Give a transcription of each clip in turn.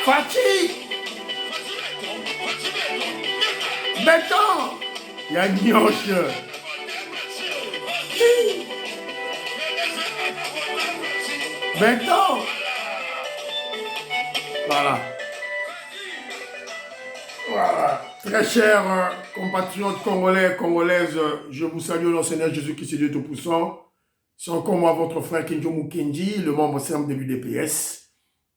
Fati, Béton, il y a Nioche. Béton. Voilà. Voilà. Très chers compatriotes congolais, congolaises, je vous salue au nom du Seigneur Jésus-Christ, Dieu Tout-Puissant. C'est encore moi, votre frère Kenjo Mukendi, le membre simple de l'UDPS,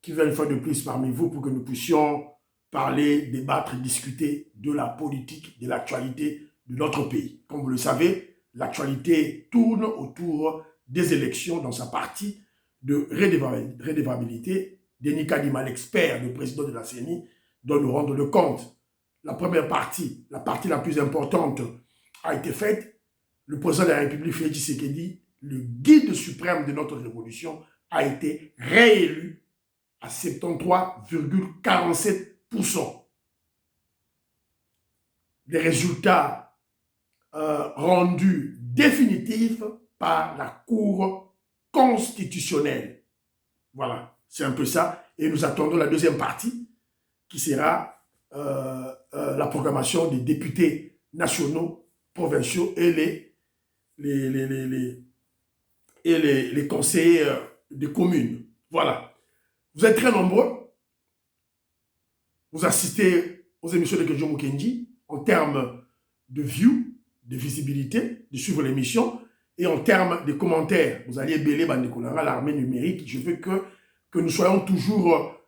qui vient une fois de plus parmi vous pour que nous puissions parler, débattre, discuter de la politique, de l'actualité de notre pays. Comme vous le savez, l'actualité tourne autour des élections dans sa partie de redevabilité. Denis Kadima, l'expert, le président de la CENI, doit nous rendre le compte. La première partie, la partie la plus importante, a été faite. Le président de la République, Félix Tshisekedi, le guide suprême de notre révolution, a été réélu à 73,47%. Les résultats rendus définitifs par la Cour constitutionnelle. Voilà, c'est un peu ça. Et nous attendons la deuxième partie, qui sera la proclamation des députés nationaux, provinciaux et les conseillers des communes. Voilà. Vous êtes très nombreux. Vous assistez aux émissions de Kenjo Mukendi en termes de view, de visibilité, de suivre l'émission, et en termes de commentaires. Vous allez béler l'armée numérique. Je veux que nous soyons toujours,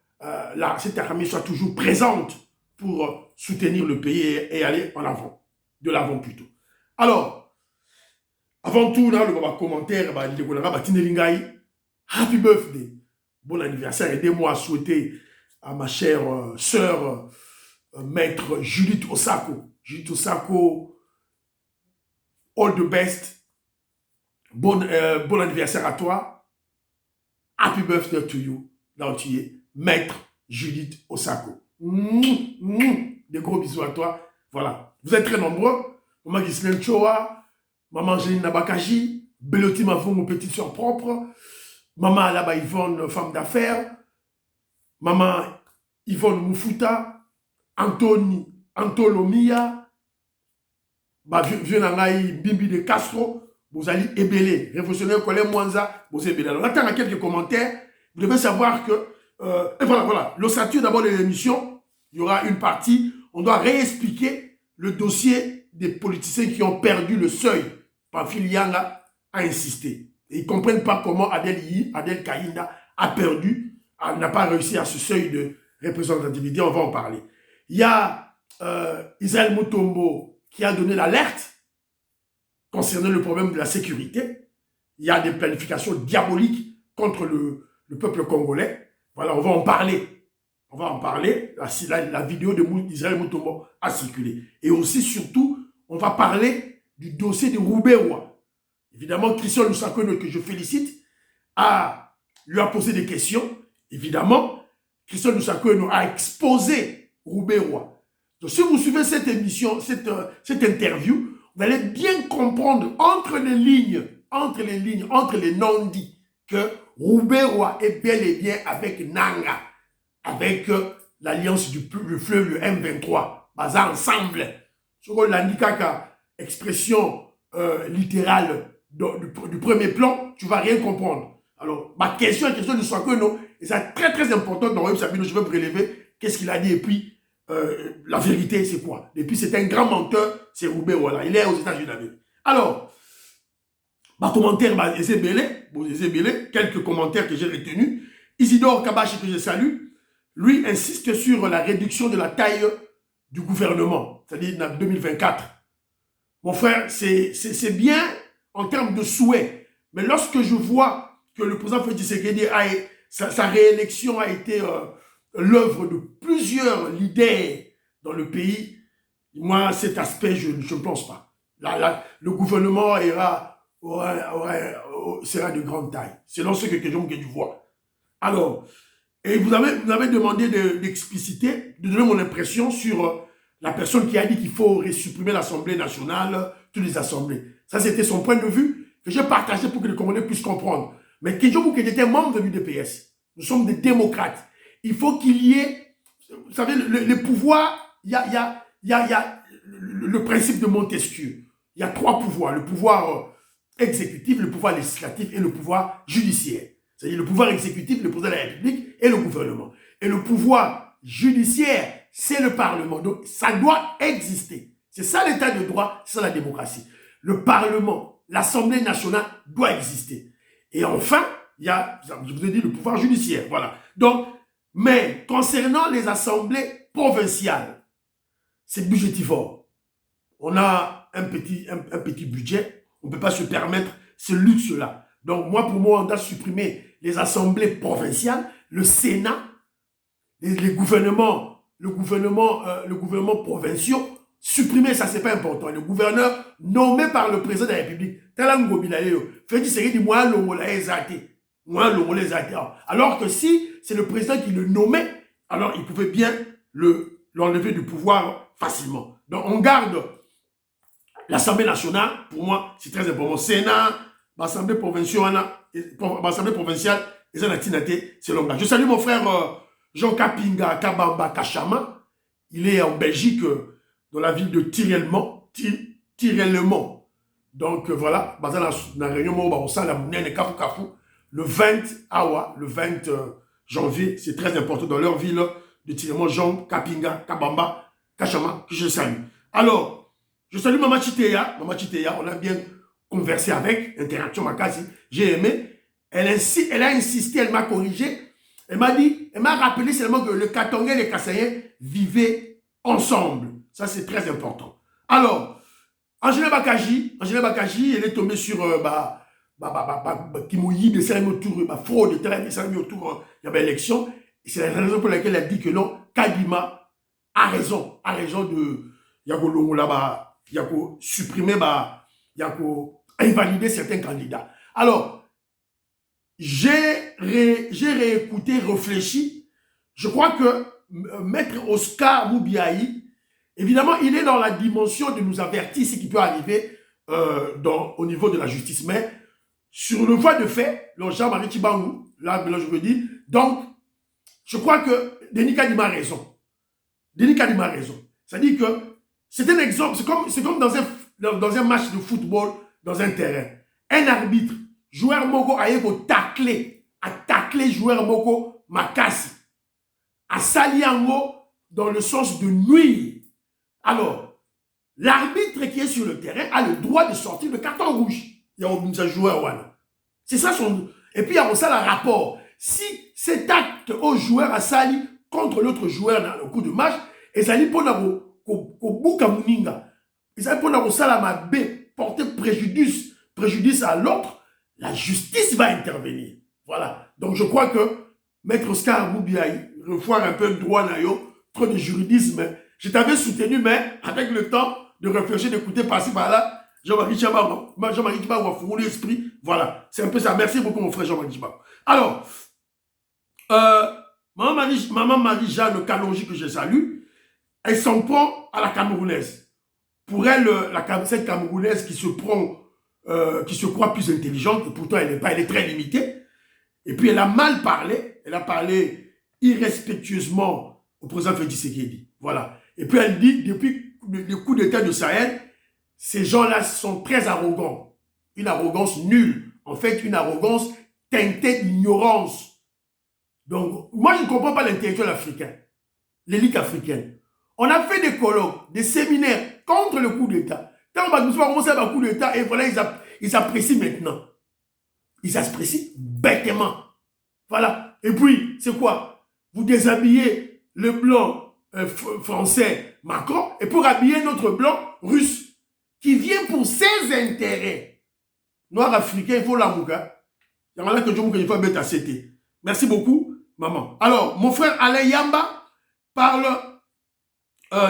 cette armée soit toujours présente pour soutenir le pays et aller en avant, de l'avant plutôt. Alors, avant tout, là, le commentaire, happy birthday, bon anniversaire, aidez-moi à souhaiter à ma chère sœur, maître Judith Osako. Judith Osako, all the best, bon anniversaire à toi, happy birthday to you, là où tu es, maître Judith Osako. Des gros bisous à toi. Voilà. Vous êtes très nombreux. Maman Ghislaine Choa, maman Jeanine Nabakaji, Beloti Mavon, mon petite soeur propre, maman Alaba Yvonne, femme d'affaires, maman Yvonne Moufuta, Antolomia, vieux Nangaï, Bibi de Castro, vous allez ébeler. Révolutionnaire Colin Mwanza, vous ébélez. Alors, attends à quelques commentaires. Vous devez savoir que et voilà, l'ossature d'abord de l'émission, il y aura une partie, on doit réexpliquer le dossier des politiciens qui ont perdu le seuil. Pamphile Yanga a insisté. Et ils ne comprennent pas comment Adel Kaïnda a perdu, n'a pas réussi à ce seuil de représentativité, on va en parler. Il y a Israël Mutombo qui a donné l'alerte concernant le problème de la sécurité. Il y a des planifications diaboliques contre le peuple congolais. Voilà, on va en parler. On va en parler. La vidéo d'Israël Mutombo a circulé. Et aussi, surtout, on va parler du dossier de Roubaix-Roi. Évidemment, Christian Lusakone, que je félicite, lui a posé des questions. Évidemment, Christian Lusakone a exposé Roubaix-Roi. Donc, si vous suivez cette émission, cette interview, vous allez bien comprendre entre les lignes, entre les non-dits, que Roubaix-Roi est bel et bien avec Nanga, avec l'alliance du fleuve, le M23, basé ensemble. Sur l'handicap, expression littérale du premier plan, tu ne vas rien comprendre. Alors, ma question est question de Sakeno, et c'est très très important dans Web Sabino, je vais prélever qu'est-ce qu'il a dit, et puis la vérité c'est quoi. Et puis c'est un grand menteur, c'est Roubaix-Roi, il est aux États-Unis d'Amérique. Alors, ma commentaire, quelques commentaires que j'ai retenus. Isidore Kabashi, que je salue, lui insiste sur la réduction de la taille du gouvernement, c'est-à-dire en 2024. Mon frère, c'est bien en termes de souhait, mais lorsque je vois que le président Félix Tshisekedi, sa réélection a été l'œuvre de plusieurs leaders dans le pays, moi, cet aspect, je ne pense pas. Le gouvernement sera de grande taille, selon ce que je vois. Alors, et vous avez demandé d'expliciter, de donner mon impression sur la personne qui a dit qu'il faut supprimer l'Assemblée nationale, toutes les assemblées. Ça, c'était son point de vue que j'ai partagé pour que les Congolais puissent comprendre. Mais Kenjo Mukendi était membre de l'UDPS. Nous sommes des démocrates. Il faut qu'il y ait vous savez, le pouvoir, il y a le principe de Montesquieu. Il y a 3 pouvoirs. Le pouvoir exécutif, le pouvoir législatif et le pouvoir judiciaire. C'est-à-dire le pouvoir exécutif, le président de la République et le gouvernement. Et le pouvoir judiciaire, c'est le Parlement. Donc, ça doit exister. C'est ça l'état de droit, c'est ça la démocratie. Le Parlement, l'Assemblée nationale doit exister. Et enfin, il y a, je vous ai dit, le pouvoir judiciaire. Voilà. Donc, mais concernant les assemblées provinciales, c'est budgétivore. On a un petit budget, on ne peut pas se permettre ce luxe-là. Donc, moi, pour moi, on doit supprimer les assemblées provinciales, le Sénat, les gouvernements, le gouvernement provinciaux. Supprimer, ça, c'est pas important. Le gouverneur nommé par le président de la République, alors que si c'est le président qui le nommait, alors il pouvait bien l'enlever du pouvoir facilement. Donc, on garde l'Assemblée nationale, pour moi, c'est très important. Sénat, l'Assemblée provinciale, c'est l'ongage. Je salue mon frère Jean Kapinga Kabamba Kachama. Il est en Belgique, dans la ville de Tirellement. Donc voilà, le 20 janvier, c'est très important dans leur ville de Tirellement, Jean Kapinga Kabamba Kachama, que je salue. Alors, je salue Maman Chiteya, on a bien conversé avec, interaction Makasi, j'ai aimé. Elle a insisté, elle m'a corrigé. Elle m'a dit, elle m'a rappelé seulement que le Katongais et les Kassaïens vivaient ensemble. Ça, c'est très important. Alors, Angela Bakaji, elle est tombée sur Kimoyi, de cérémonie autour, fraude, de cérémonie autour, il y avait élection. C'est la raison pour laquelle elle a dit que non, Kadima a raison de Yako là-bas, Yako supprimer, Yako invalider certains candidats. Alors, j'ai réécouté, réfléchi. Je crois que Maître Oscar Moubiaï, évidemment, il est dans la dimension de nous avertir ce qui peut arriver au niveau de la justice. Mais sur le voie de fait, le Jean-Marie Tibangou, là, je veux dire, donc, je crois que Denis Kadima a raison. C'est-à-dire que c'est un exemple, c'est comme dans un match de football, dans un terrain. Un arbitre, joueur Moko a taclé joueur Moko Makasi. A Saliango dans le sens de nuire. Alors, l'arbitre qui est sur le terrain a le droit de sortir le carton rouge. Il y a un joueur. C'est ça son... Et puis il y a aussi le rapport. Si cet acte au joueur a sali contre l'autre joueur dans le coup de match, et ça dit pour porter préjudice à l'autre, la justice va intervenir. Voilà. Donc je crois que Maître Oscar Moubiaï, revoir un peu le droit, trop de juridisme. Je t'avais soutenu, mais avec le temps de réfléchir, d'écouter par-ci par-là, Jean-Marie Tchaba a fourré l'esprit. Voilà, c'est un peu ça. Merci beaucoup, mon frère Jean-Marie Tchaba. Alors, Maman Marie-Jeanne Kalonji, que je salue, elle s'en prend à la Camerounaise. Pour elle, cette Camerounaise qui se croit plus intelligente, et pourtant elle n'est pas, elle est très limitée. Et puis elle a mal parlé, elle a parlé irrespectueusement au président Félix Tshisekedi. Voilà. Et puis elle dit, depuis le coup d'État de Sahel, ces gens-là sont très arrogants. Une arrogance nulle. En fait, une arrogance teintée d'ignorance. Donc, moi, je ne comprends pas l'intellectuel africain, l'élite africaine. On a fait des colloques, des séminaires contre le coup d'État. Quand on va commencer à faire un coup d'État, et voilà, ils s'apprécient maintenant. Ils s'apprécient bêtement. Voilà. Et puis, c'est quoi? Vous déshabillez le blanc français Macron, et pour habiller notre blanc russe, qui vient pour ses intérêts. Noir africain, il faut l'amouga. Il y en a que je faut mettre à CT. Merci beaucoup, maman. Alors, mon frère Alain Yamba parle,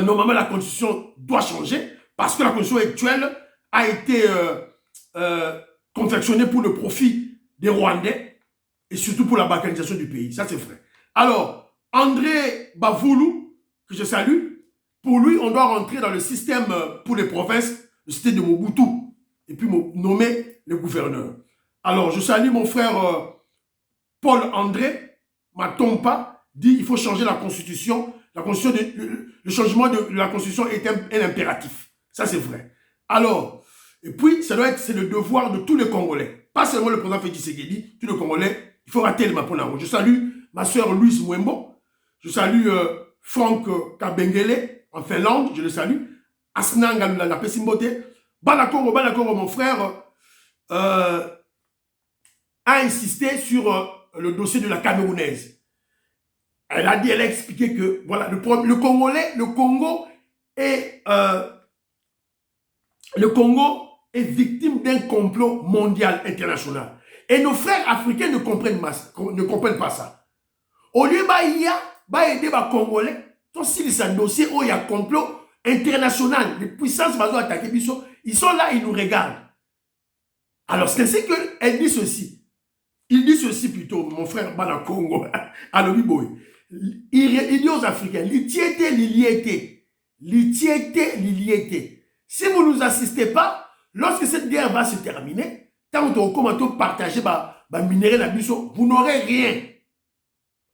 normalement, la constitution doit changer, parce que la constitution actuelle a été confectionnée pour le profit des Rwandais, et surtout pour la balkanisation du pays. Ça, c'est vrai. Alors, André Bavoulou, que je salue, pour lui, on doit rentrer dans le système pour les provinces, le système de Mobutu, et puis nommer les gouverneurs. Alors, je salue mon frère Paul-André Matompa, dit il faut changer la constitution. Le changement de la constitution est un impératif. Ça, c'est vrai. Alors, et puis, c'est le devoir de tous les Congolais. Pas seulement le président Félix Tshisekedi, tous les Congolais, il faut rater le Maponango. Je salue ma soeur Louise Mwembo. Je salue Franck Kabengele en Finlande, je le salue. Asnanga la Pessimbote. Banakoro, mon frère, a insisté sur le dossier de la Camerounaise. Elle a expliqué que voilà, le Congo est victime d'un complot mondial international. Et nos frères africains ne comprennent pas ça. Au lieu d'aider les Congolais, si c'est un dossier où il y a un complot international, les puissances vont attaquer, ils sont là, ils nous regardent. Alors c'est ainsi qu'elle dit ceci. Il dit ceci plutôt, mon frère Bana Congo, à l'Obiboy. Il dit aux Africains, l'itiété. Si vous ne nous assistez pas, lorsque cette guerre va se terminer, tant que vous partagez les minéraux dans biso, vous n'aurez rien.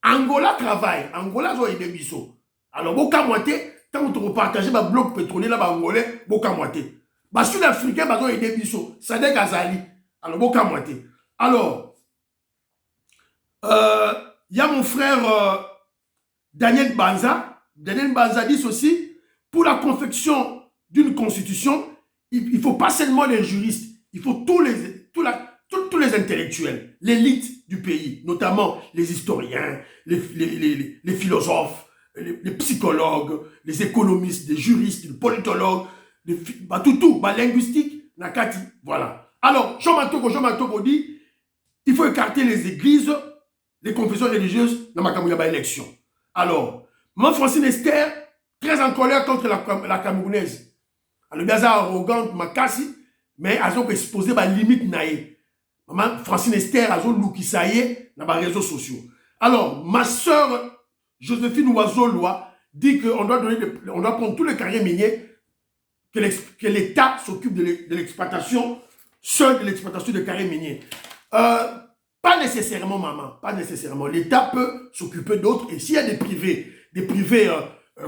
Angola travaille, Angola a aidé biso. Alors, vous moitié, tant que vous partagez les blocs pétroliers là, Angolais, vous moitié. Les Sud-Africains ont aidé biso, ça n'est qu'Azali. Alors, vous moitié. Alors, il y a mon frère Daniel Banza. Daniel Banza dit ceci, pour la confection d'une constitution, il ne faut pas seulement les juristes, il faut tous les intellectuels, l'élite du pays, notamment les historiens, les philosophes, les psychologues, les économistes, les juristes, les politologues, tout, linguistique, nakati, voilà. Alors, Jean Matoko dit, il faut écarter les églises, les confessions religieuses dans ma élection. Alors, Maman Francine Esther, très en colère contre la Camerounaise. Elle est arrogante, makasi, mais elle a exposé la limite naïe. Maman Francine Esther, elle a loukisaye dans les réseaux sociaux. Alors, ma soeur Joséphine Oiseau-Lois dit qu'on doit prendre tous les carrières miniers, que l'État s'occupe de l'exploitation, seul de l'exploitation des carrières miniers. Pas nécessairement, maman, pas nécessairement. L'État peut s'occuper d'autres. Et s'il y a des privés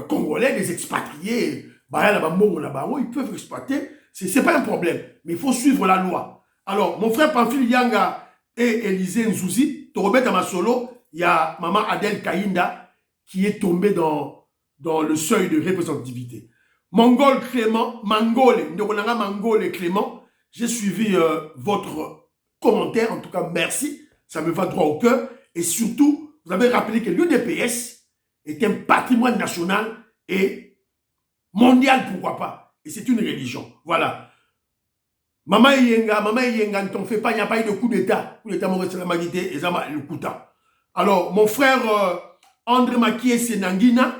congolais, des expatriés, ils peuvent exploiter. Ce n'est pas un problème. Mais il faut suivre la loi. Alors, mon frère Pamphile Yanga et Élisée Nzouzi, Torobet Amasolo, il y a maman Adèle Kainda qui est tombée dans le seuil de représentativité. Mangol Clément, Mangol et Clément, j'ai suivi votre commentaire. En tout cas, merci. Ça me va droit au cœur. Et surtout, vous avez rappelé que l'UDPS est un patrimoine national et mondial, pourquoi pas. Et c'est une religion. Voilà. Maman Yenga, ne t'en fais pas, il n'y a pas eu de coup d'État. Coup d'État, mon responsabilité, et ça m'a le couta. Alors, mon frère André Makié Senangina,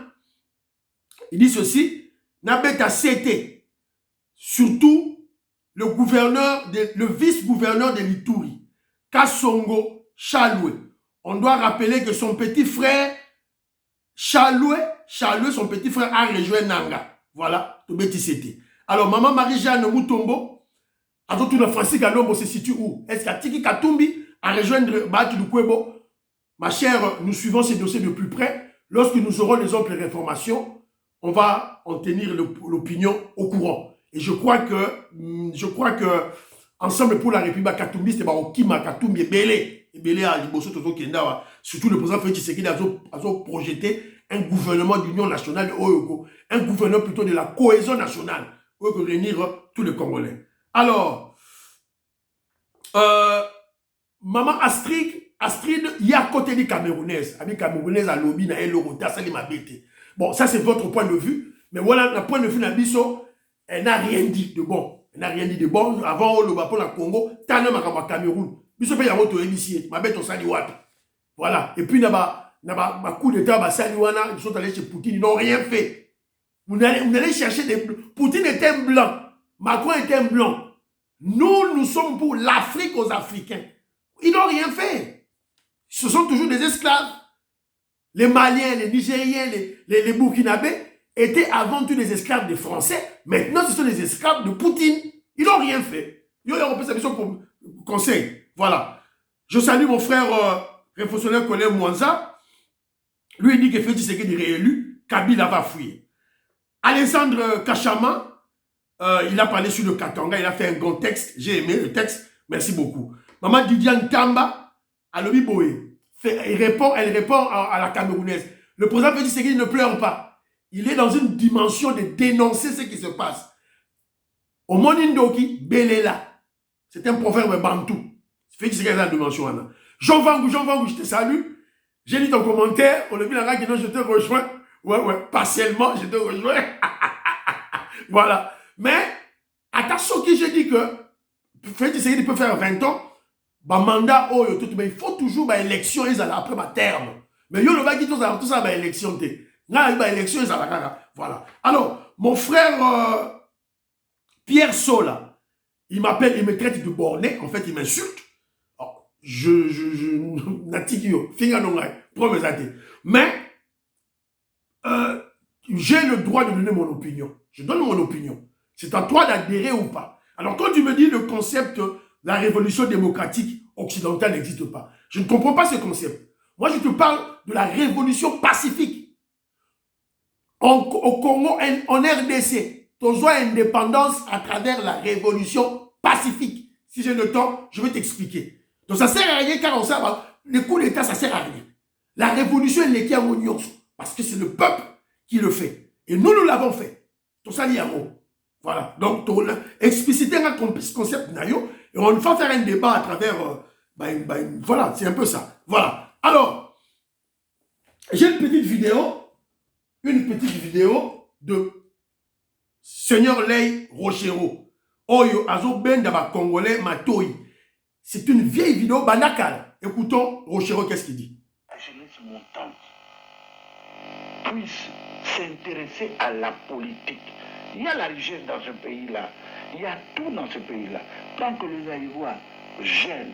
il dit ceci, Nabeta CT, surtout le vice-gouverneur de l'Ituri, Kassongo Chaloué. On doit rappeler que son petit frère, Chaloué, son petit frère a rejoint Nanga. Voilà, Tobeti CT. Alors, maman Marie-Jeanne Moutombo, à tout le Francis Galombo se situe où? Est-ce qu'à Tiki Katumbi à rejoindre Bati Lukwebo? Ma chère, nous suivons ces dossiers de plus près. Lorsque nous aurons les amples réformations, on va en tenir l'opinion au courant. Et je crois que Ensemble pour la République, Katumbi, c'est Okima, Katumbi, et Belé à Liboso, Toto Kenda, surtout le président Félix Tshisekedi a projeté un gouvernement d'union nationale, un gouvernement plutôt de la cohésion nationale, pour réunir tous les Congolais. Alors, maman Astrid, il y a côté des Camerounaises. Avec Camerounaise à lobby, na elorota, ça m'a bêté. Bon, ça c'est votre point de vue. Mais voilà, le point de vue d'Abisso, elle n'a rien dit de bon. Elle n'a rien dit de bon. Avant, le Bapon, la Congo, t'as un homme Cameroun. Bisso paye à votre émission. Ma bête, on s'en dit wapi. Voilà. Et puis, ma coup d'état, ma saliwana, ils sont allés chez Poutine, ils n'ont rien fait. Vous allez chercher des blancs. Poutine était un blanc. Macron était un blanc. Nous sommes pour l'Afrique aux Africains. Ils n'ont rien fait. Ce sont toujours des esclaves. Les Maliens, les Nigériens, les Burkinabés étaient avant tout des esclaves des Français. Maintenant, ce sont des esclaves de Poutine. Ils n'ont rien fait. Ils ont fait sa mission comme conseil. Voilà. Je salue mon frère révolutionnaire Colin Mwanza. Lui, il dit que Félix Tshisekedi est réélu, Kabila va fuir. Alexandre Kachama, il a parlé sur le Katanga, il a fait un grand texte, j'ai aimé le texte, merci beaucoup. Maman Didiane Kamba, Alobi Boé, elle répond à la Camerounaise. Le président Félix Tshisekedi ne pleure pas. Il est dans une dimension de dénoncer ce qui se passe. Au monde Indoki, Belela. C'est un proverbe bantou. Félix Tshisekedi dans la dimension. Jean Vangou, je te salue. J'ai lu ton commentaire, on a vu la gars qui dit je te rejoins. Ouais, partiellement, je te rejoins. Voilà. Mais, attention qui j'ai dit que Félix Tshisekedi peut faire 20 ans, bah mandat, mais il faut toujours bah élection, ils allaient après ma terme. Mais yo le va qui tout ça bah élection te. Bah élection, ils allaient. Voilà. Alors, mon frère Pierre Sola, il m'appelle, il me traite de borné, en fait, il m'insulte. Mais j'ai le droit de donner mon opinion. Je donne mon opinion. C'est à toi d'adhérer ou pas. Alors quand tu me dis le concept la révolution démocratique occidentale n'existe pas, je ne comprends pas ce concept. Moi je te parle de la révolution pacifique. Au Congo, en RDC, ton droit à indépendance à travers la révolution pacifique. Si j'ai le temps, je vais t'expliquer. Donc ça ne sert à rien car on sait, le coup d'État, ça ne sert à rien. La révolution, elle est en union. Parce que c'est le peuple qui le fait. Et nous, nous l'avons fait. Tout ça, il y a mot. Voilà. Donc, expliciter un concept, et on va faire un débat à travers... voilà, c'est un peu ça. Voilà. Alors, j'ai une petite vidéo de Seigneur Lei Rochero. Oyo, Azo Ben Daba Congolais Matoi. C'est une vieille vidéo banacale. Écoutons Rochero, qu'est-ce qu'il dit. La jeunesse montante puisse s'intéresser à la politique. Il y a la richesse dans ce pays-là. Il y a tout dans ce pays-là. Tant que les Aïvois jeunes,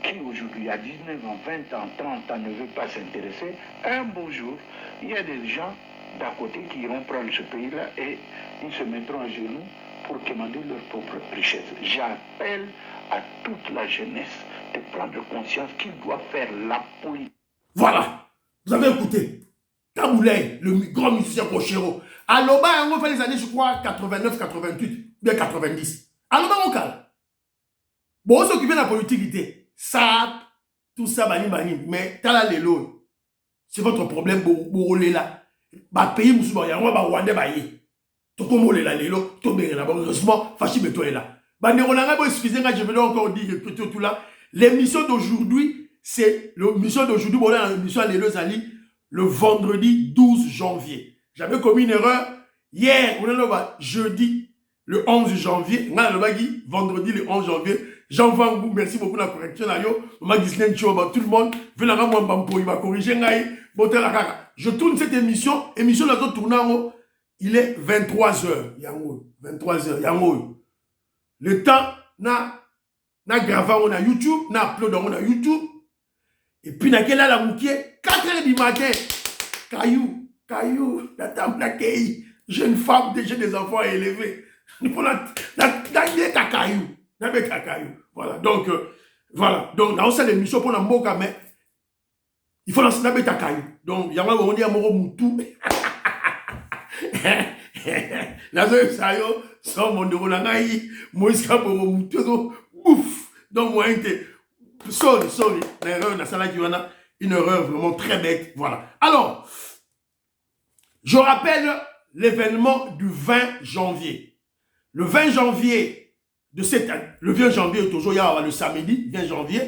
qui aujourd'hui a 19 ans, 20 ans, 30 ans, ne veulent pas s'intéresser, un beau jour, il y a des gens d'à côté qui iront prendre ce pays-là et ils se mettront à genoux pour commander leur propre richesse. J'appelle à toute la jeunesse de prendre conscience qu'ils doivent faire la politique. Voilà, vous avez écouté. Kaboulay, le grand musicien Rochero. Aloba, on fait les années, je crois, 89, 88, bien 90. Aloba, on calme. Bon, on s'occupe de la politique, ça, tout ça, bani. Mais, t'as la lélo. C'est votre problème, bourrolé là. Bah, pays, moussouba, y'a un rwandais, bah, yé. Toko molé la lélo, tomé là. Heureusement, Fachi Beto est là. Bah, Néronanga, excusez-moi, je vais encore dire, répéter tout là. L'émission d'aujourd'hui, c'est l'émission d'aujourd'hui, bon, là, l'émission à l'élo, Zali, le vendredi 12 janvier. J'avais commis une erreur. Hier, on est là, jeudi, le 11 janvier. On a le vendredi, le 11 janvier. Jean Vangou, merci beaucoup de la correction. Tout le monde, il va corriger. Je tourne cette émission. Émission là, tournant, il est 23h. 23h. Le temps, na gravé, on a YouTube, na upload, on a YouTube. Et puis, na quelle heure la moukier? 4h du matin. Caillou, la table d'accueil. Jeune femme, j'ai des enfants à élever. Voilà, donc, voilà. Donc, dans cette émission, pour la moka, mais il faut lancer la bête à caillou. Donc, il y a un moment où on dit à Moro Moutou. La zone, ça y est, sans mon déroulangaï, moi, je suis Moutou. Ouf! Donc, moi, sorry. L'erreur, la salle qui en a une erreur vraiment très bête. Voilà. Alors, je rappelle l'événement du 20 janvier. Le 20 janvier de cette année, le 20 janvier, toujours, il y a le samedi, 20 janvier,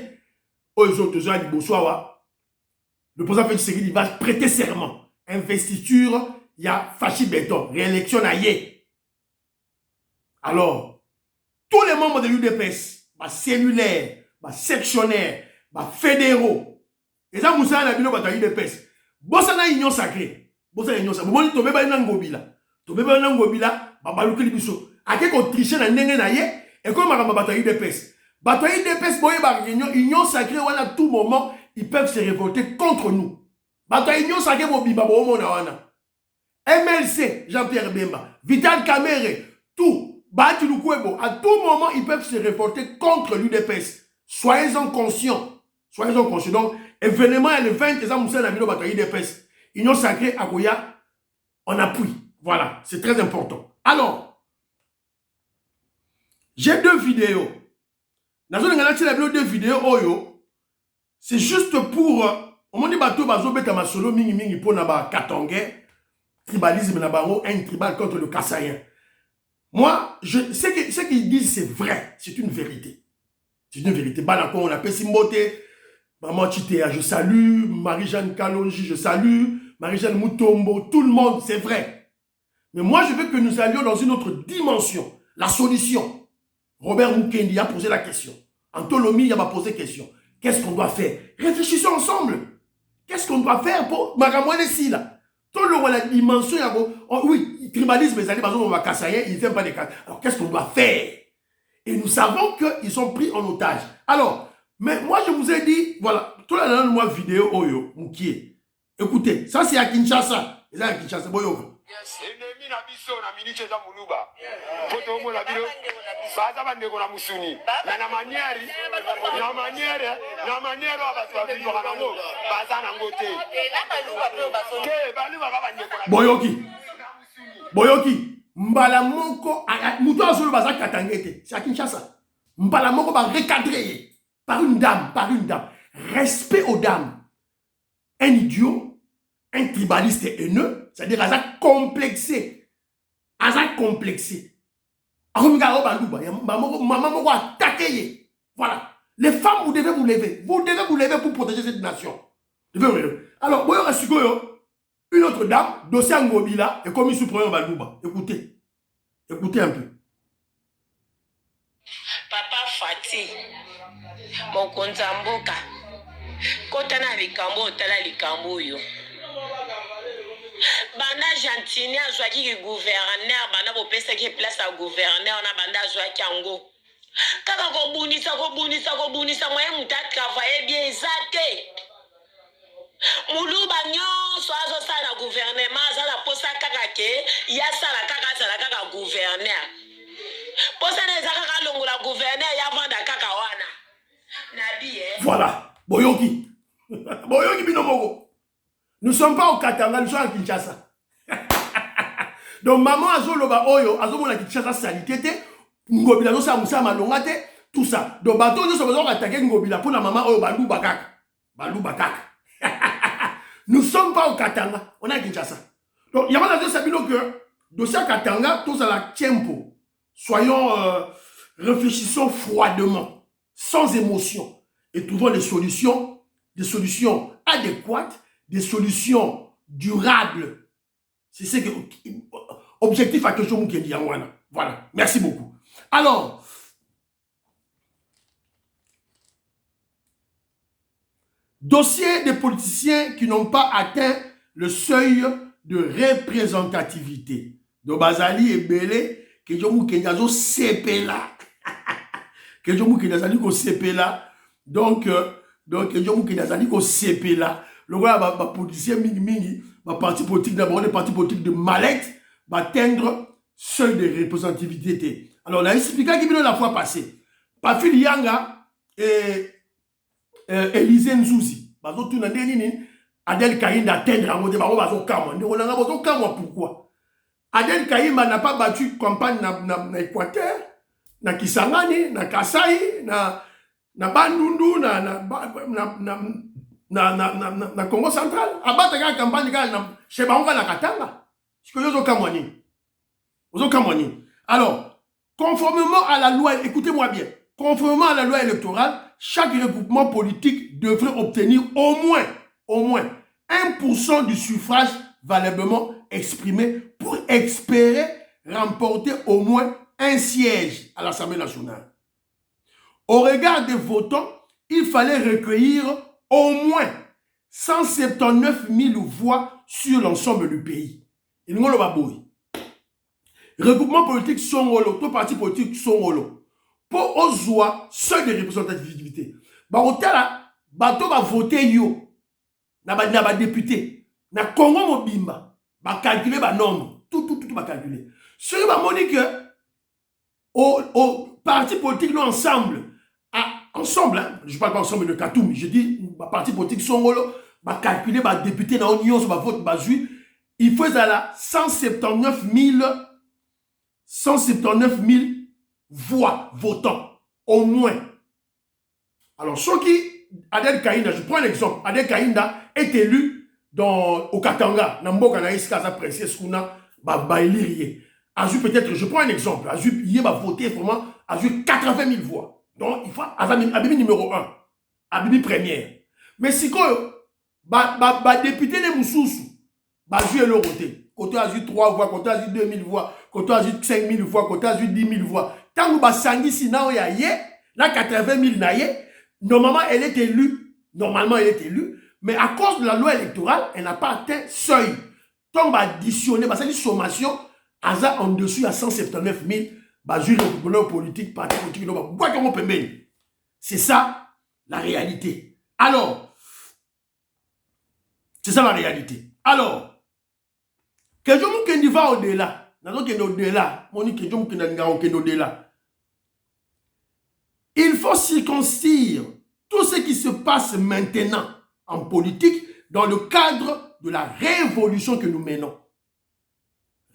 le président Félix Tshisekedi va prêter serment. Investiture, il y a Fachi Beton, réélection ailleurs. Alors, tous les membres de l'UDPS, cellulaires, sectionnaires, fédéraux, et ça, vous savez, la vidéo de l'UDPS, bossa na union sacrée. Bossa union sacrée. Bon, tu vas ngobila. Tu vas ngobila, babaluki libiso. Ake ko tricher na ndenge na ye, et comme ma bataille UDPS. Bataille UDPS, boye ba union sacrée, à tout moment, ils peuvent se révolter contre nous. Bataille union sacrée, bobiba, bomo na wana. MLC, Jean-Pierre Bemba, Vital Kamere, tout, Bati Lukwebo, à tout moment, ils peuvent se révolter contre l'UDPS. Soyez-en conscients. Donc, événement, le 20, les Amoussens, la vidéo bataille UDPS. Union Sacrée Akoya en appui. Voilà, c'est très important. Alors, j'ai 2 vidéos. Dans une deux vidéos, Oyo, c'est juste pour. On m'a dit bateau bazo beta ma solo mingi mingi pour naba katongé, tribalisme nabaro, un tribal contre le Kassaïen. Moi, ce qu'ils disent, c'est vrai, c'est une vérité. C'est une vérité. Banako, on appelle Simbote, Maman Chitea, je salue, Marie-Jeanne Kalonji, je salue, Marie-Jeanne Moutombo, tout le monde, c'est vrai. Mais moi, je veux que nous allions dans une autre dimension, la solution. Robert Mukendi a posé la question. Antolomi a posé la question. Qu'est-ce qu'on doit faire? Réfléchissons ensemble. Qu'est-ce qu'on doit faire pour Magamouane si là? Tout le la dimension, oui, tribalisme, les alliés, ils n'aiment pas les cas. Alors, qu'est-ce qu'on doit faire? Et nous savons qu'ils sont pris en otage. Alors, mais moi, je vous ai dit, voilà, tout le monde moi vidéo, Oyo, Moukié. Écoutez, ça c'est à Kinshasa. C'est à Kinshasa, Boyo. Ennemi na biso na minute za muluba. Poto mo la bilo. Baza bande ko na musuni. Na manière abatu abili ko na ngo. Baza na ngote. Ke balu ba bande ko na Boyoki. Boyoki. Mbala moko muto azolo baza katangete. C'est à Kinshasa. Mbala moko ba recadrer par une dame, Respect aux dames. Un idiot, un tribaliste haineux, c'est-à-dire à ça complexé. Maman va attaquer. Voilà. Les femmes, vous devez vous lever. Vous devez vous lever pour protéger cette nation. Vous devez vous lever. Alors, une autre dame, dossier Ngobila, est commis sous premier Balouba. Écoutez. Écoutez un peu. Papa Fati, mon konzamboka, kotana likambo, tala likambo yo. Bana Gentini a joué qui gouverneur, bana bopesa qui place à gouverneur, na banda joué qui ango. Kaka ko bunisa moyen muta travailler bien zate. Muluba nyonso azo sala gouvernement, azala posa kaka ke, ya sala kaka gouverneur. Posa neza kaka longo la gouverneur ya vanda kaka wana. Nabi Voilà, Boyoki. Boyoki Binomoko. Nous ne sommes pas au Katanga, nous sommes à Kinshasa. Donc, maman Azoloba Oyo, Azomona Kinshasa salitete, Ngobila no sa musa malongate, tout ça. Donc, bateau nous sommes attaquer Ngobila pour la maman Oyo Balou Bakak. Nous ne sommes pas au Katanga, on est à Kinshasa. Donc, il y a pas de Sabino que, dossier Katanga, tout ça la tempo. Soyons, réfléchissons froidement, sans émotion, et trouvons des solutions adéquates, des solutions durables. C'est ce que objectif à question qui dit voilà. Merci beaucoup. Alors, dossier des politiciens qui n'ont pas atteint le seuil de représentativité. De Bazali et Belé, que je vous kenyazo sepela. Que je vous kenyazo ko sepela. Donc, que je vous kenyazo ko sepela. Le roi va politicien mingi, va parti politique d'abord, les partis politiques de mallette, va atteindre seuil de représentativité. Alors, la explication qui vient la fois passée, Pafil Yanga et Élisée Nzouzi, bazo tout Adel Kaïm d'atteindre un mode bazo kama. Pourquoi? Adel Kaïm n'a pas battu campagne na Équateur, na Kisangani, na Kasai, na Bandundu, na Congo central. Abattre la campagne na chez Banga na Katanga. Ce que yozo kamwani. Alors, conformément à la loi, écoutez-moi bien, conformément à la loi électorale, chaque regroupement politique devrait obtenir au moins 1% du suffrage valablement exprimé pour espérer remporter au moins un siège à l'Assemblée nationale. Au regard des votants, il fallait recueillir au moins 179 000 voix sur l'ensemble du pays. Et nous, regroupement politique sont tous partis politiques sont pour ozoa seuil de représentativité. Bato va voter yo na ba député na Congo mobimba ba calculer ba nombre tout ba calculer. Ce qui va montrer que au parti politique nous ensemble, hein, je parle pas ensemble de Katoum, je dis parti politique sont va calculer, va député dans l'Union, va vote, va jouer. Il faut là 179 000 voix votants, au moins. Alors, ceux qui, Adel Kainda, je prends un exemple, Adel Kainda est élu au Katanga, dans Mboka na Iskaza Princesse Kuna, Azu peut-être, je prends un exemple, Azu, il va voter vraiment, Azu 80 000 voix. Donc, il faut, Abimi numéro 1, Abimi première. Mais si quoi, député de Moussoussou, Azu est le voté. Côté Azu 3 voix, côté Azu 2 000 voix, côté Azu 5 000 voix, côté Azu 10 000 voix. Tant que Sangi Sina ya yé, là 80 000 na yé, normalement elle est élue, mais à cause de la loi électorale, elle n'a pas atteint seuil. Donc, on va additionner, c'est une sommation, en dessous, il y a 179 000, politique, parti politique, c'est ça la réalité. Alors, c'est ça la réalité. Alors, que je me va au-delà, il faut circoncire tout ce qui se passe maintenant en politique dans le cadre de la révolution que nous menons.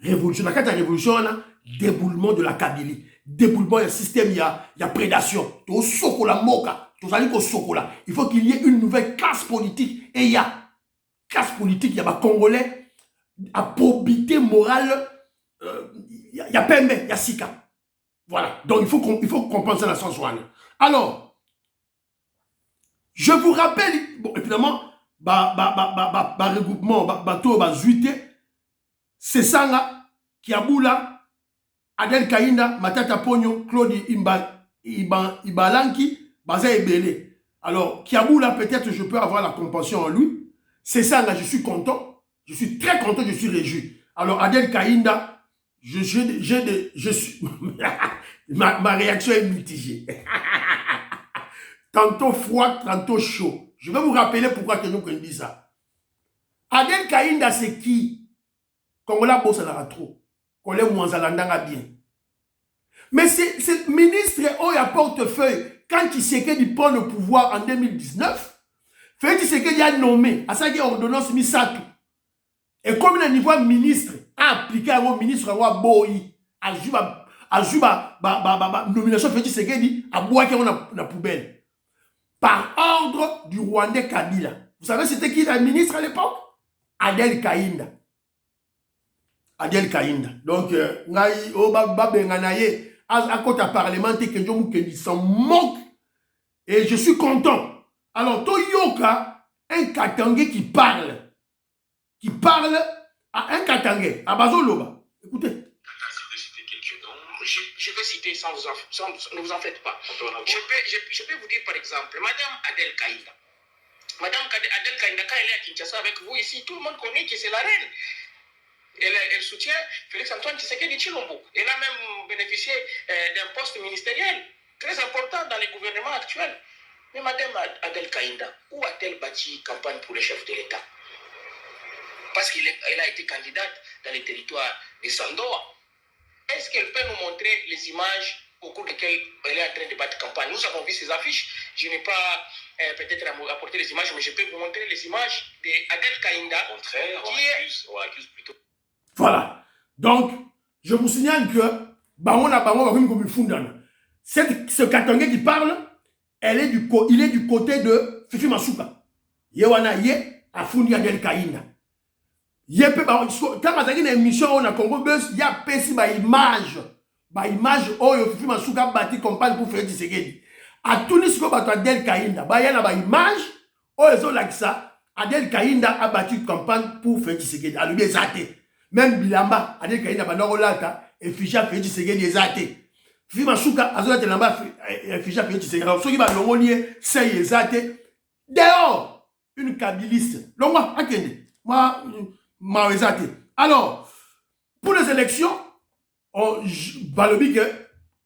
Révolution, dans le cadre de la révolution, on a déboulement de la Kabylie, déboulement du système, il y a prédation. Il faut qu'il y ait une nouvelle classe politique. Et il y a classe politique, il y a des Congolais, à probité morale, il y a Pembe, il y a Sika. Voilà. Donc il faut comprendre ça dans le sens où. Alors, je vous rappelle, bon, évidemment, regroupement, c'est ça là, Kiaboula, Adel Kainda, Matata Pogno, Claude Ibalanki, Baza Ebele. Alors, Kiaboula, peut-être je peux avoir la compassion en lui. C'est ça là, je suis content. Je suis très content, je suis réjoui. Alors, Adel Kainda, je suis... ma réaction est mitigée. Tantôt froid, tantôt chaud. Je vais vous rappeler pourquoi que nous dit ça. Adel Kainda, c'est qui? Kongola Bosalara trop. Kole Mouanzalandanga bien. Mais c'est le ministre au portefeuille, quand Tshisekedi prend le pouvoir en 2019, Félix Tshisekedi a nommé, à ça qui ordonnance Misatou. Et comme le niveau ministre a appliqué au ministre Roi Boyi, à Juba, nomination Félix Tshisekedi, à Boaké on a la poubelle. Par ordre du Rwandais Kabila. Vous savez c'était qui le ministre à l'époque? Adel Kainda. Adel Kainda. Donc, à côté parlementaire, que s'en moque. Et je suis content. Alors, Toyoka, un Katangé qui parle à un Katangé, à Bazoloba. Écoutez. Je peux citer ne vous en faites pas. Je peux vous dire par exemple, Madame Adel Kainda. Madame Adel Kainda, quand elle est à Kinshasa avec vous ici, tout le monde connaît que c'est la reine. Elle soutient Félix-Antoine Tshisekedi Tshilombo. Elle a même bénéficié d'un poste ministériel très important dans les gouvernements actuels. Mais Madame Adel Kainda, où a-t-elle bâti campagne pour le chef de l'État? Parce qu'elle a été candidate dans les territoires de Sandoa. Est-ce qu'elle peut nous montrer les images au cours desquelles elle est en train de battre campagne? Nous avons vu ces affiches. Je n'ai pas peut-être apporté les images, mais je peux vous montrer les images d'Adel Kainda. Au contraire, on accuse plutôt. Voilà. Donc, je vous signale que ce Katangé qui parle, il est du côté de Fifi Masuka. Yewana ye a foundi Adel Kainda. Quand on a une émission au Congo, il y a une image où Fifi Masuka bâti campagne pour faire Tshisekedi. À tout ce qu'on a Adel Kainda, il y a une image où Adel Kainda a battu campagne pour faire Tshisekedi. À lui, il même Bilamba, Adel Kainda, Bandorolata, et Fisha fait Tshisekedi des athées. Fifi Masuka, Azola Telamba, et Fisha fait Tshisekedi. Alors, ceux qui vont l'ongolier, c'est les athées. Dehors, une kabiliste. L'ongwa, akende. Moi, les athées. Alors, pour les élections, on va le dire que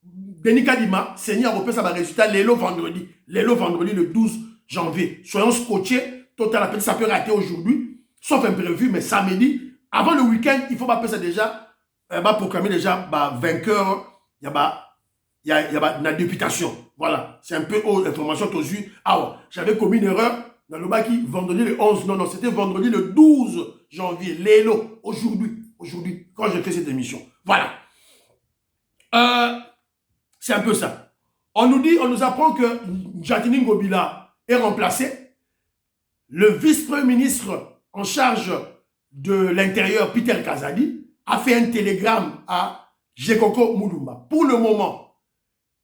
Denis Kadima, Seigneur Européen, ça va résultat l'élo vendredi le 12 janvier. Soyons scotchés, total appel, ça peut rater aujourd'hui, sauf imprévu, mais samedi. Avant le week-end, il faut appeler ça déjà, proclamer déjà vainqueur, il y a la députation. Voilà, c'est un peu haute information aux yeux. Ah ouais, j'avais commis une erreur, Dans le bas qui, vendredi le 11, non, c'était vendredi le 12 janvier, l'élo, aujourd'hui, quand j'ai fait cette émission. Voilà. C'est un peu ça. On nous apprend que Jatini Ngobila est remplacé. Le vice-premier ministre en charge de l'intérieur, Peter Kazadi, a fait un télégramme à Jekoko Mulumba. Pour le moment,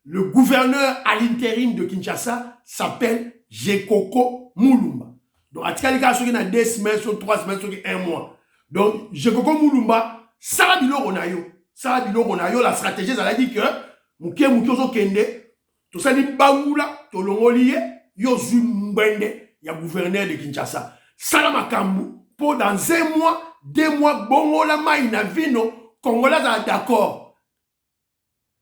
le gouverneur à l'intérim de Kinshasa s'appelle Jekoko Mulumba. Donc, à Tikalika, il y a 2 semaines, sur 3 semaines, sur 1 mois. Donc, Jekoko Mulumba, ça bilo Ronayo. Ça bilo Ronayo, la stratégie, ça a dit que Mouké Ozo Kende, tout ça dit Baoula, Tolongoliye, Yozu Mbende, il y a gouverneur de Kinshasa. Salamakambu, pour dans 1 mois, 2 mois, Bongola Maïna Vino, Congolais d'accord.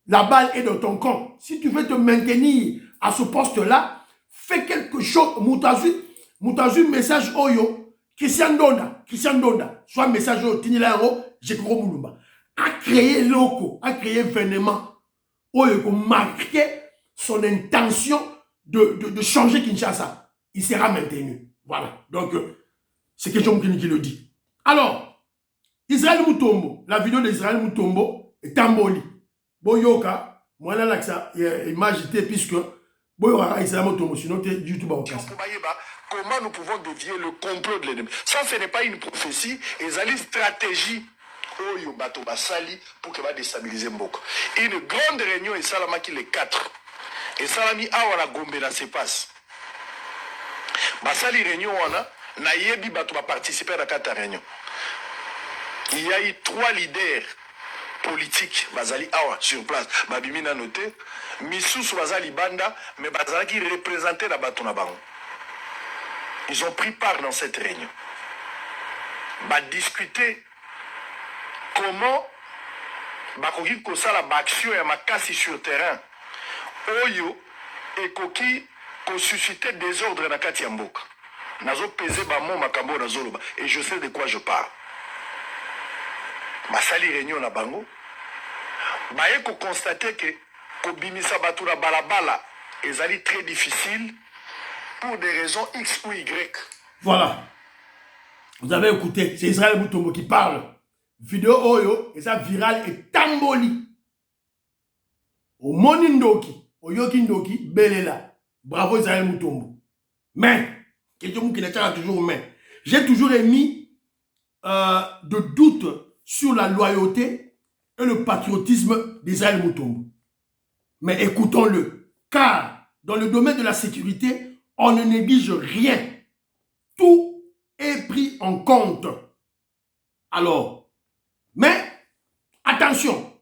La balle est dans ton camp. Si tu veux te maintenir à ce poste-là, fais quelque chose. Moutazu, message Oyo, Christian Donda, soit message Oyo, Tinilango, Jekoko Mulumba, a créé loco, a créé événement, Oyo, pour marquer son intention de changer Kinshasa. Il sera maintenu. Voilà. Donc, c'est quelque chose qui le dit. Alors, Israël Mutombo, la vidéo d'Israël Mutombo est Tamboli. Boyoka, moi là, ça, image puisque Boyoka, Israël Mutombo, sinon tu es YouTube en place. Comment nous pouvons dévier le complot de l'ennemi? Ça, ce n'est pas une prophétie, et c'est une stratégie pour que va déstabiliser Mboko. Une grande réunion, et Salama qui les 4. Et Salami Awara Gombe là se passe. Basali réunion, on a yebi bato va participer à la réunion. Il y a eu 3 leaders politiques, Bazali Awa sur place, Babimina noté, Missous Bazali Banda, mais Bazali qui représentait la Batona Bango. Ils ont pris part dans cette réunion. Va discuter comment Bakoki Kosala Baksio et Makasi sur terrain. Oyo et Koki ko susciter désordre dans Katiamboka. Nazo pesé Bamo Makambo Nazoloba. Et je sais de quoi je parle. Basali réunion na bango. Baye ko constater que Kobimisa Batura Balabala est très difficile pour des raisons X ou Y. Voilà. Vous avez écouté, c'est Israël Mutombo qui parle. Vidéo Oyo, et ça viral et Tamboli. Au Monindoki, au Yokindoki, Belela. Bravo Israël Mutombo. Mais, quelqu'un qui n'est pas toujours mais, j'ai toujours émis de doute sur la loyauté et le patriotisme d'Israël Mutombo. Mais écoutons-le, car dans le domaine de la sécurité, on ne néglige rien. Tout est pris en compte. Alors, mais, attention,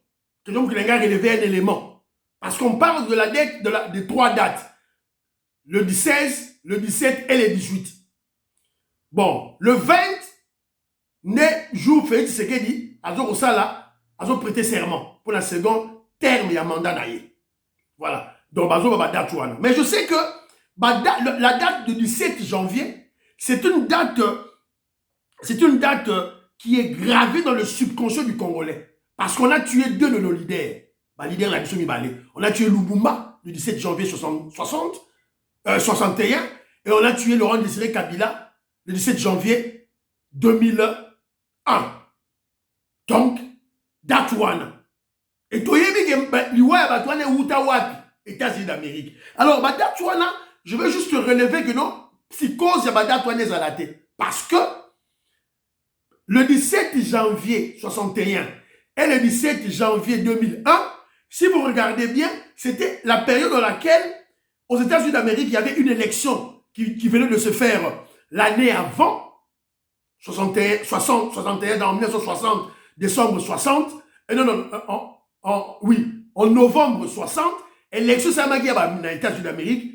que donc les gars relever un élément. Parce qu'on parle de la date des 3 dates. Le 16, le 17 et le 18. Bon, le 20, né jour Félix Tshisekedi, Azo Osala, Azo prêté serment pour la seconde terme et mandat naïe. Voilà. Donc, Bazo va date. Mais je sais que la date du 17 janvier, c'est une date qui est gravée dans le subconscient du Congolais. Parce qu'on a tué 2 de nos leaders. On a tué Lubumba le 17 janvier 61 et on a tué Laurent Désiré Kabila le 17 janvier 2001. Donc, date one. Et États-Unis d'Amérique. Alors, date one, je veux juste relever que non, psychose, date one est parce que le 17 janvier 61 et le 17 janvier 2001, si vous regardez bien, c'était la période dans laquelle, aux États-Unis d'Amérique, il y avait une élection qui venait de se faire l'année avant, 61, dans 1960, décembre 60, et en novembre 60, élection Samagi aux États-Unis d'Amérique,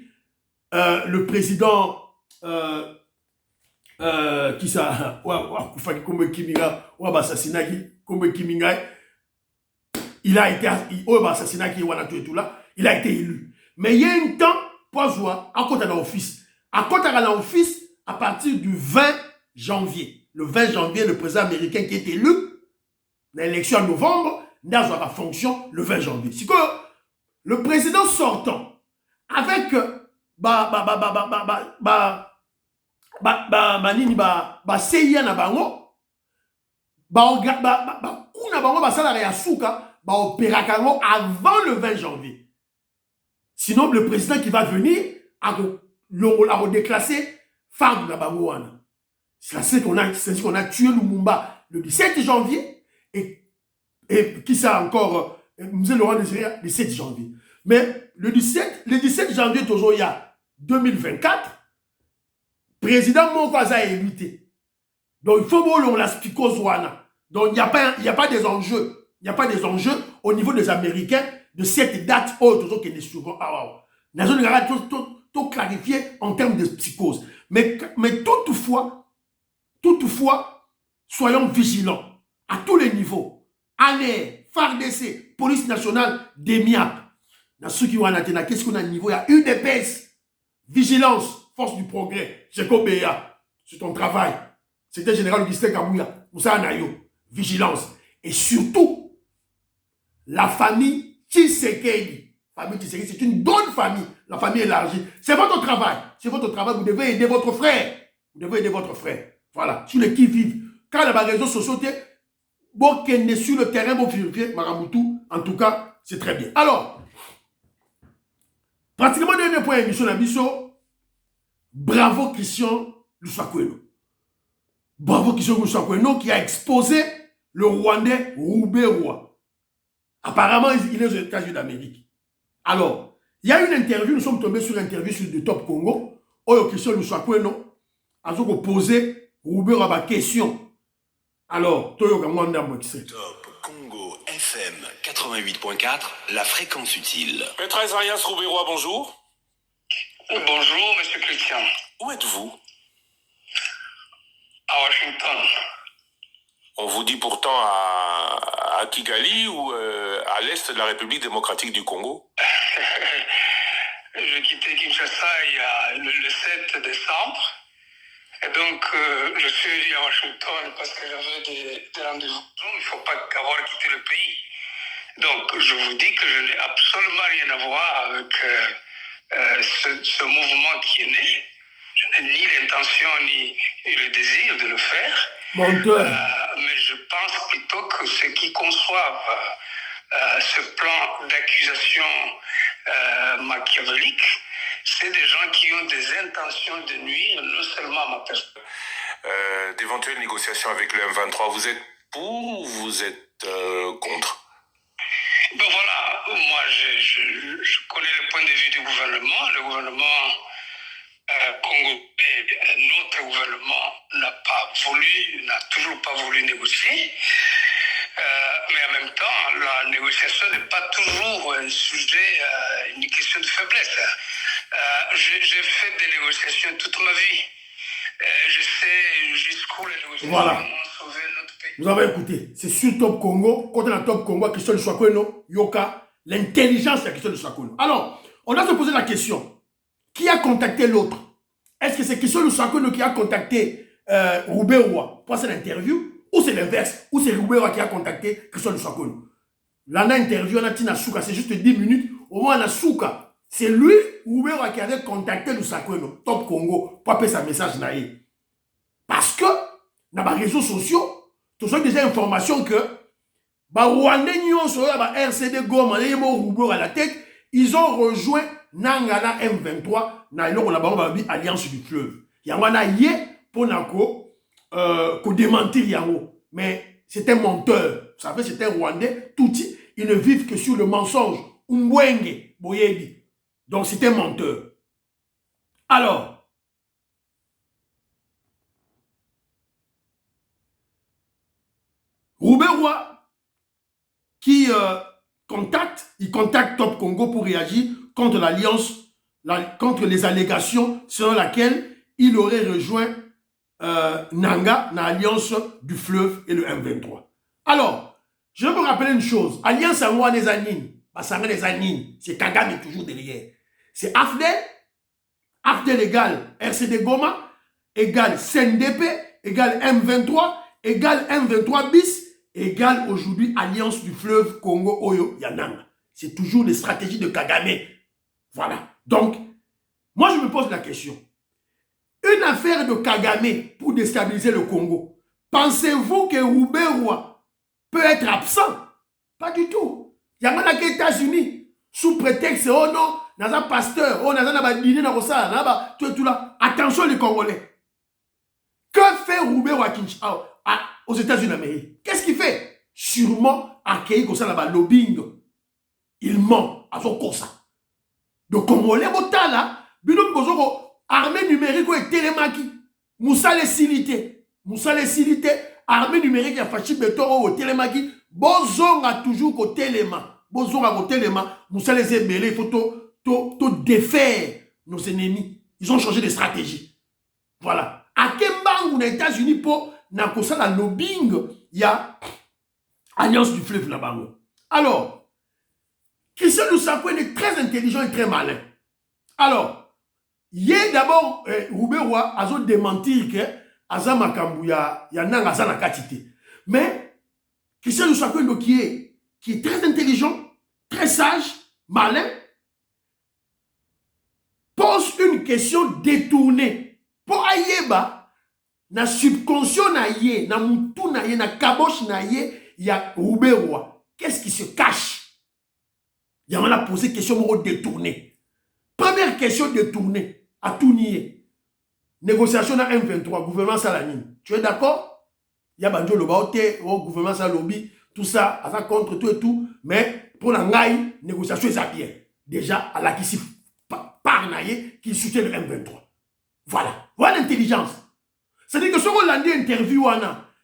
le président, qui ça, il a été élu. Mais il y a un temps, à côté de l'office. À côté de l'office, à partir du 20 janvier. Le 20 janvier, le président américain qui est élu, l'élection en novembre, n'a pas fonction le 20 janvier. C'est que le président sortant, avec CIA na bango, kuna bango basala ya suka, opéraka bango avant le 20 janvier. Sinon, le président qui va venir a redéclassé Fard na bango wana. C'est ce qu'on a tué Lumumba le 17 janvier et qui ça encore, M. Laurent Désiré, le 7 janvier. Mais le 17 janvier, toujours il y a 2024, président Moko a évité. Donc il faut voir la spicose wana. Donc il n'y a pas des enjeux. Il n'y a pas des enjeux au niveau des Américains de cette date autre qui est souvent. Nous avons tout clarifié en termes de psychose. Mais toutefois, soyons vigilants à tous les niveaux. Allez, FARDC, police nationale, DEMIAP. Dans ceux qui ont un qu'est-ce qu'on a au niveau? Il y a UDPS, vigilance, force du progrès, Jekobéa, c'est ton travail. C'était général Augustin Kabouya, Moussa Anayo, vigilance. Et surtout, la famille Tshisekedi. Famille Tshisekedi, c'est une bonne famille, la famille élargie. C'est votre travail. C'est votre travail, vous devez aider votre frère. Vous devez aider votre frère. Voilà, sur les qui vivent. Quand les réseaux sociaux, bon, qu'elle est sur le terrain, bon, vérifier, Maramoutou, en tout cas, c'est très bien. Alors, pratiquement, dernier point d'émission, la mission, bravo Christian Lussakweno. Bravo Christian Lussakweno qui a exposé le Rwandais Roubaix-Roy. Apparemment, il est aux États-Unis d'Amérique. Alors, il y a une interview, nous sommes tombés sur une interview sur le Top Congo, où Christian Lussakweno a posé Roubaix-Roy ma question. Alors, Toyo Gamwanda Moïse. Top Congo FM 88.4, la fréquence utile. Maîtresse Arias Roubaix-Roy, bonjour. Bonjour, monsieur Christian. Où êtes-vous? À Washington. On vous dit pourtant à Kigali ou à l'est de la République démocratique du Congo. J'ai quitté Kinshasa il y a le 7 décembre. Et donc, je suis venu à Washington parce que j'avais des rendez-vous. Il ne faut pas avoir quitté le pays. Donc, je vous dis que je n'ai absolument rien à voir avec ce mouvement qui est né. Je n'ai ni l'intention ni le désir de le faire. Mais je pense plutôt que ceux qui conçoivent ce plan d'accusation machiavélique, c'est des gens qui ont des intentions de nuire non seulement à ma personne. D'éventuelles négociations avec le M23, vous êtes pour ou vous êtes contre? Ben voilà, moi je connais le point de vue du gouvernement. Le gouvernement congolais, notre gouvernement n'a toujours pas voulu négocier. Mais en même temps, la négociation n'est pas toujours un sujet, une question de faiblesse. J'ai fait des négociations toute ma vie. Je sais jusqu'où les négociations ont sauvé notre pays. Vous avez écouté, c'est sur Top Congo, quand on a Top Congo, Christian Lussakweno, Yoka, l'intelligence de Christian Lussakweno. Alors, on doit se poser la question, qui a contacté l'autre? Est-ce que c'est Christian Lussakweno qui a contacté Roubaix-Roy pour cette interview? Ou c'est l'inverse? Ou c'est Roubaix-Roy qui a contacté Christian Lussakweno? Là, on a interview, on a Tina Souka, c'est juste 10 minutes. Au moins, on a Souka. C'est lui, Roubaix-Roy, qui avait contacté Lussakweno, Top Congo, pour appeler sa message naïf. Parce que, dans les réseaux sociaux, tu as déjà information que, Rwandais, RCD Goma, Roubaix à la tête, ils ont rejoint Nangana M23, dans l'Alliance du Fleuve. Il y a un yé pour démentir Yango. Mais c'est un menteur. Vous savez, c'est un Rwandais. Touti, ils ne vivent que sur le mensonge. Umbwenge, Boyebi. Donc c'est un menteur. Alors, Roubaix-Roy, qui il contacte Top Congo pour réagir contre l'alliance, contre les allégations selon laquelle il aurait rejoint Nanga dans l'alliance du fleuve et le M23. Alors, je vais vous rappeler une chose. Alliance à moi des Anines, c'est Kagame toujours derrière. C'est AFDEL égale RCD Goma, égale CNDP, égale M23, égale M23 bis, égale aujourd'hui Alliance du fleuve Congo Oyo Yananga. C'est toujours les stratégies de Kagame. Voilà. Donc, moi je me pose la question. Une une affaire de Kagame pour déstabiliser le Congo. Pensez-vous que Rouberoua peut être absent? Pas du tout. Il y a même les États-Unis, sous prétexte, oh non, dans un pasteur, oh, dans un dîner, dans ça, tout là. Attention les Congolais. Que fait Rouberoua aux États-Unis d'Amérique? Qu'est-ce qu'il fait? Sûrement accueillir comme ça là-bas, lobbying. Il ment à son cours ça. Donc Congolais, là, Binom Bozoko, armée numérique et télémaki. Moussa les silité. Moussa les silité, armée numérique et fachi béton au télémaki. Bozon a toujours côté téléma. Bozon a côté téléma. Moussa les ébélés, il faut tout défaire nos ennemis. Ils ont changé de stratégie. Voilà. À Kembang, aux États-Unis, pour Nakosa, la lobbying, il y a Alliance du fleuve là-bas. Alors, Christian Lusako est très intelligent et très malin. Alors, il est d'abord, Rouberoua a démenti que Aza Makambu ya nanga za na katité. Mais, Christian Lusako qui est très intelligent, très sage, malin, pose une question détournée. Pour Ayeba, na subconscient na ye, na moutou na ye, na kabosh na ye, il y a Rouberoua. Qu'est-ce qui se cache? Il y a posé une question détournée. Première question détournée, à tout nier. Négociation dans M23, gouvernement Salanine. Tu es d'accord? Il y a Banjo Lobaote, gouvernement Salobi, tout ça, à ça contre tout et tout. Mais pour la ngaï, négociation est bien. Déjà, à la qui s'y parnaille, qui soutient le M23. Voilà. Voilà l'intelligence. C'est-à-dire que si on l'a dit interview,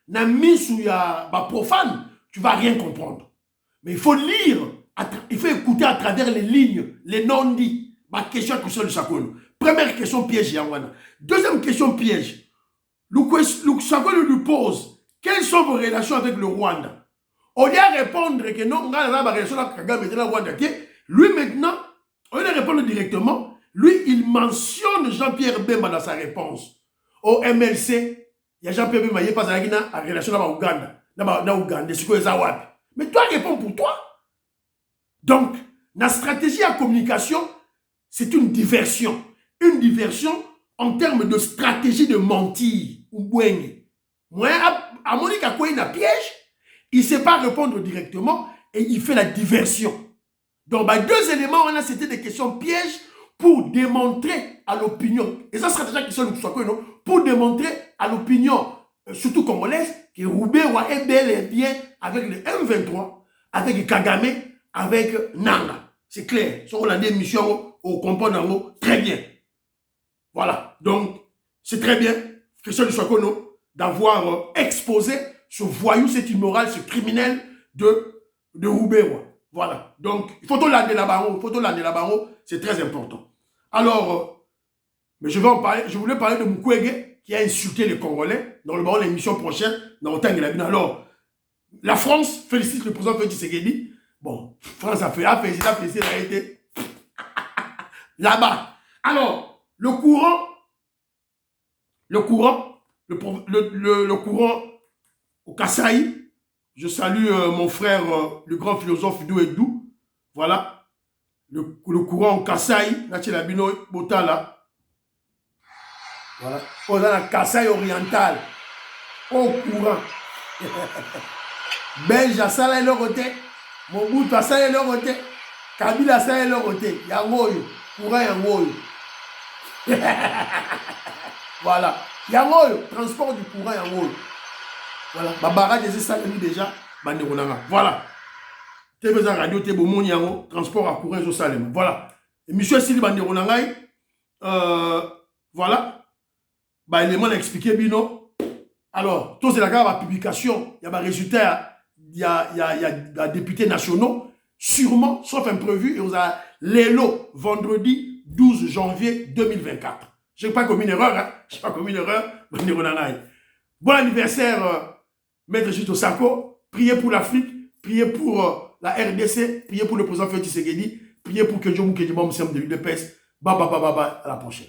na mis ou ya profane, tu vas rien comprendre. Mais il faut lire, il faut écouter à travers les lignes, les non-dits. Ma question que le Sakolo. Première question piège, Yangwana. Deuxième question piège. Le Sakolo lui pose, quelles sont vos relations avec le Rwanda? On lui a répondre que non, on a une relation avec Kagame et le Rwanda. Lui maintenant, on lui a répondre directement. Lui, il mentionne Jean-Pierre Bemba dans sa réponse. Au MLC, il y a Jean-Pierre Bemba, il n'est pas en relation avec Ouganda. Dans Ouganda, c'est quoi ça? Mais toi, réponds pour toi. Donc, la stratégie à communication, c'est une diversion. Une diversion en termes de stratégie de mentir. Moi, à mon avis, il y a un piège, il ne sait pas répondre directement et il fait la diversion. Donc, deux éléments, c'était des questions pièges pour démontrer à l'opinion, et ça stratégie qui sont pour démontrer à l'opinion, surtout congolaise, que Rouberoua est bel et bien avec le M23, avec Kagame, avec Nanga. C'est clair. Sur la démission au comportement, très bien. Voilà. Donc, c'est très bien, Christian Lusako, d'avoir exposé ce voyou, cet immoral, ce criminel de Rouberoua. Voilà. Donc, il faut tout l'année là-bas, c'est très important. Alors, mais je vais en parler, je voulais parler de Mukwege qui a insulté les Congolais dans le ballon de l'émission prochaine, dans le temps de la vie. Alors, la France félicite le président Félix Tshisekedi. Bon, France a félicité, a été là-bas. Alors, le courant au Kasaï, je salue mon frère, le grand philosophe Idou Edou. Voilà. Le courant au Kasaï, Nachelabino Botala. Voilà. On a la Kasaï oriental. Au courant. Belge à ça, leur côté. Mobutu à ça, leur côté. Kabila à ça, leur côté. Yangoyo. Courant Yangoyo. Voilà. Yangoyo. Transport du courant Yangoyo. Voilà. Babara des salami déjà. Voilà. TV radio, TV Yango. Transport à courant au Salem. Voilà. Et monsieur Sili Banderonangai. Voilà. Bah, élément expliqué bino. Alors, tout c'est la publication, il y a des résultats, il y a des députés nationaux, sûrement, sauf imprévu, et vous avez l'élo vendredi 12 janvier 2024. Je n'ai pas commis une erreur, hein? Je n'ai pas commis une erreur. Bon anniversaire, Maître Jito Sako. Priez pour l'Afrique, priez pour la RDC, priez pour le président Félix Tshisekedi, priez pour que Dieu nous guide de paix. Baba, à la prochaine.